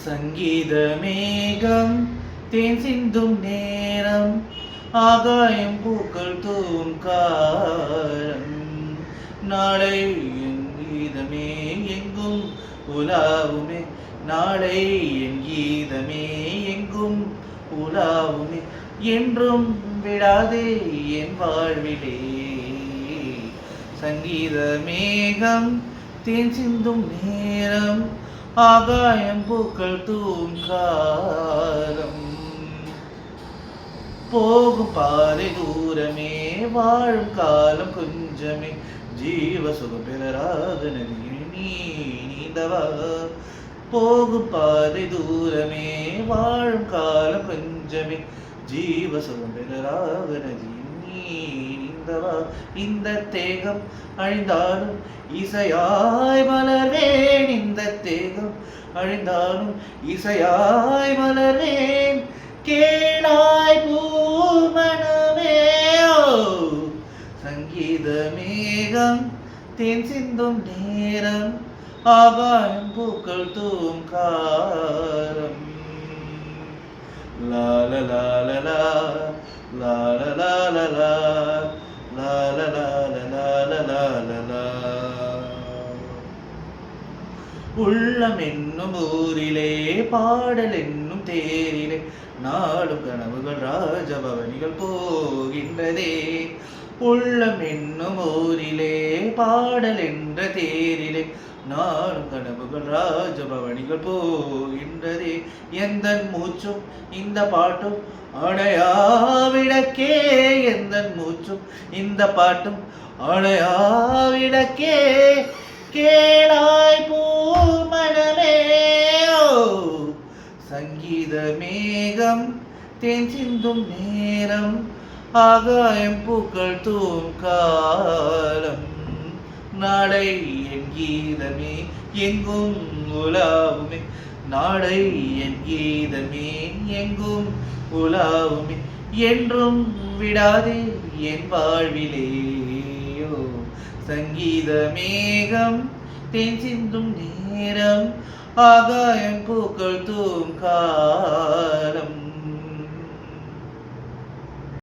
சங்கீத மேகம் தேன் சிந்தும் நேரம் ஆகாயம் பூக்கள் தூவும் காலம் நாளை என் கீதமே எங்கும் உலாவுமே நாளை என் கீதமே எங்கும் உலாவுமே என்றும் விடாதே என் வாழ்விலே சங்கீத மேகம் தேன் சிந்தும் நேரம் ஆகாயம் பூக்கள் தூவும் காலம் போகும் பாதை தூரமே வாழும் காலம் கொஞ்சமே ஜீவ சுகம் பெறராக நதியில் நீந்தவா போகும் பாதை தூரமே வாழும் காலம் கொஞ்சமே ஜீவ சுகம் பெறராக நதியில் நீந்தவா இந்த தேகம் அழிந்தாலும் இசையாய் மலர்வேன் இந்த தேகம் அழிந்தாலும் இசையாய் மலர்வேன் கேளாய் பூமணமே சங்கீத மேகம் தேன் சிந்தும் நேரம் ஆகாயம் பூக்கள் தூவும் காலம் லால லால லா லால லால லா லால லால லால லால லா உள்ளம் என்னும் ஊரிலே பாடல் என்னும் தேரிலே நாடும் கனவுகள் ராஜபவனிகள் போகின்றதே உள்ளம் என்னும் ஊரிலே பாடல் என்ற தேரிலே நாடும் கனவுகள் ராஜபவனிகள் போகின்றதே எந்த மூச்சும் இந்த பாட்டும் அணையாவிடக்கே எந்த மூச்சும் இந்த பாட்டும் அணையாவிடக்கே கேளாய் பூமணமே சங்கீத மேகம் தேன் சிந்தும் நேரம் ஆகாயம் பூக்கள் தூவும் காலம் நாளை என் கீதமே எங்கும் உலாவுமே நாளை என் கீதமே எங்கும் உலாவுமே என்றும் விடாதே என் வாழ்விலேயோ சங்கீத மேகம் தேன் சிந்தும் நேரம் ஆகாயம் பூக்கள் தூவும் காலம்